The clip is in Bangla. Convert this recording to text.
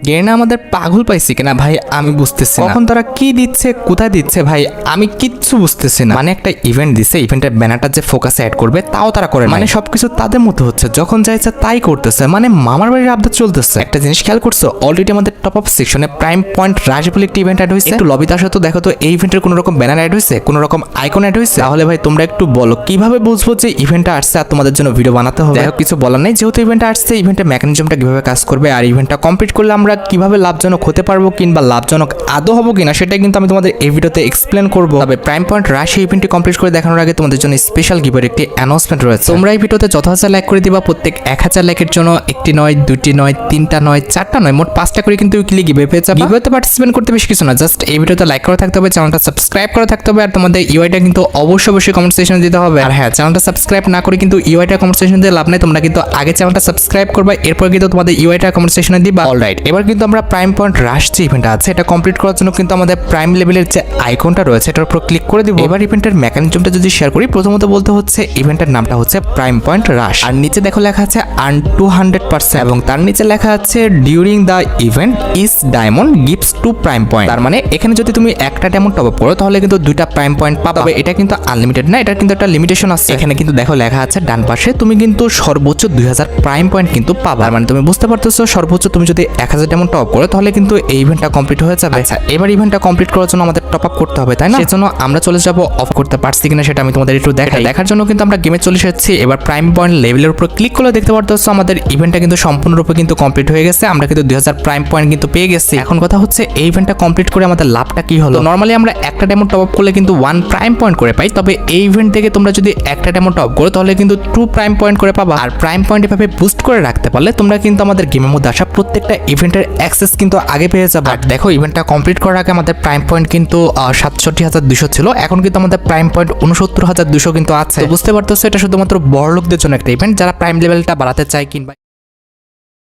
গেরিনা আমাদের পাগল পাইছে কিনা ভাই আমি বুঝতেছি না। কখন তারা কি দিচ্ছে কোথায় দিচ্ছে ভাই আমি কিচ্ছু বুঝতেছি না। মানে একটা ইভেন্ট দিছে, ইভেন্টের ব্যানারটা যে ফোকাসে অ্যাড করবে তাও তারা করে, মানে সবকিছু তাদের মতো হচ্ছে, যখন যাইছে তাই করতেছে, মানে মামার বাড়ির আপডেট চলতেছে। একটা জিনিস খেয়াল করছো, অলরেডি আমাদের টপ আপ সেকশনে প্রাইম পয়েন্ট রাশ বলে একটি ইভেন্ট অ্যাড হয়েছে। একটু লবিতে আসো তো দেখো তো এই ইভেন্টের কোনো রকম ব্যানার অ্যাড হয়েছে, কোনো রকম আইকন অ্যাড হয়েছে? তাহলে ভাই তোমরা একটু বলো কিভাবে বুঝবো যে ইভেন্টটা আসছে আর তোমাদের জন্য ভিডিও বানাতে হবে। যাই হোক কিছু বলার নেই, যেহেতু ইভেন্টটা আসছে, ইভেন্টের মেকানিজমটা কিভাবে কাজ করবে আর ইভেন্টটা কমপ্লিট করলে আমরা কিভাবে লাভজনক হতে পারবো কিংবা লাভজনক আদৌ হবো কিনা সেটাই কিন্তু আমি তোমাদের এই ভিডিওতে এক্সপ্লেন করবো। তবে প্রাইম পয়েন্ট রাশ ইভেন্টটি কমপ্লিট করে দেখানোর আগে তোমাদের জন্য স্পেশাল গিভের একটি অ্যানাউন্সমেন্ট রয়েছে। তোমরা এই ভিডিওতে যত হাজার লাইক করে দিবা, প্রত্যেক 1000 লাইকের জন্য একটি নয়, দুটি নয়, তিনটা নয়, চারটা নয়, মোট 5টা করে কিন্তু উইকলি গিভে পেয়ে যাবে। গিভেতে পার্টিসিপেট করতে বেশি কিছু না, জাস্ট এই ভিডিওতে লাইক করা থাকতে হবে, চ্যানেলটা সাবস্ক্রাইব করা থাকতে হবে আর তোমাদের ইউআইটা কিন্তু অবশ্যই কমেন্ট সেকশনে দিতে হবে। আর হ্যাঁ, চ্যানেলটা সাবস্ক্রাইব না করে কিন্তু ইউআইটা কমেন্ট সেকশনে দিয়ে লাভ নেই, তোমরা কিন্তু আগে চ্যানেলটা সাবস্ক্রাইব করবে, এরপর কিন্তু তোমাদের ইউআইটা কমেন্ট সেকশনে দিবা। অলরাইট, এবার কিন্তু আমরা প্রাইম পয়েন্ট রাশ যে ইভেন্টটা আছে এটা কমপ্লিট করার জন্য কিন্তু আমাদের প্রাইম লেভেলের যে আইকনটা রয়েছে এটার উপর ক্লিক করে দিব। এবার ইভেন্টের মেকানিজমটা যদি শেয়ার করি, প্রথমত বলতে হচ্ছে ইভেন্টের নামটা হচ্ছে প্রাইম পয়েন্ট রাশ, আর নিচে দেখো লেখা আছে আর্ন 200% এবং তার নিচে লেখা আছে during the event is diamond gives 2 prime point. তার মানে এখানে যদি তুমি একটা ডায়মন্ড টপ আপ করো তাহলে কিন্তু 2টা প্রাইম পয়েন্ট পাবে। তবে এটা কিন্তু আনলিমিটেড না, এটা কিন্তু একটা লিমিটেশন আছে। এখানে কিন্তু দেখো লেখা আছে ডান পাশে তুমি কিন্তু সর্বোচ্চ 2000 প্রাইম পয়েন্ট কিন্তু পাবা। মানে তুমি বুঝতে পারতেছো সর্বোচ্চ তুমি যদি 1000 ডায়মন্ড টপ আপ করো তাহলে কিন্তু এই ইভেন্টটা কমপ্লিট হয়ে যাবে। আচ্ছা, এবার ইভেন্টটা কমপ্লিট করার জন্য আমাদের টপ আপ করতে হবে, তাই না? সেজন্য আমরা চলে যাব অফ করতে পারছি কিনা সেটা আমি তোমাদের একটু দেখার জন্য কিন্তু আমরা গেমে চলে এসেছি। এবার প্রাইম পয়েন্ট লেভেলের উপর ক্লিক করলে দেখতে পারতেছো আমাদের ইভেন্টটা কিন্তু সম্পূর্ণরূপে কিন্তু কমপ্লিট হয়ে গেছে। আমরা কিন্তু 2000 প্রাইম পয়েন্ট কিন্তু পেয়ে গেছি। এখন কথা হচ্ছে এই ইভেন্টটা কমপ্লিট করে আমাদের লাভটা কি হলো। নরমালি আমরা একটা ডায়মন্ড টপ আপ করলে কিন্তু 1 প্রাইম পয়েন্ট করে পাই, তবে এই ইভেন্ট থেকে তোমরা যদি একটা ডায়মন্ড টপ আপ করো তাহলে কিন্তু 2 প্রাইম পয়েন্ট করে পাবা। আর প্রাইম পয়েন্ট এভাবে বুস্ট করে রাখতে পারলে তোমরা কিন্তু আমাদের গেমের মধ্যে আসা প্রত্যেকটা ইভেন্টের অ্যাক্সেস কিন্তু আগে পেয়ে যাবে। আর দেখো ইভেন্টটা কমপ্লিট করার আগে আমাদের প্রাইম পয়েন্ট কিন্তু 67200 ছিল, এখন কিন্তু আমাদের প্রাইম পয়েন্ট 69200 কিন্তু আছে। তো বুঝতে পারতেছো এটা শুধুমাত্র বড় লোকদের জন্য একটা ইভেন্ট, যারা প্রাইম লেভেলটা বাড়াতে চায় কিংবা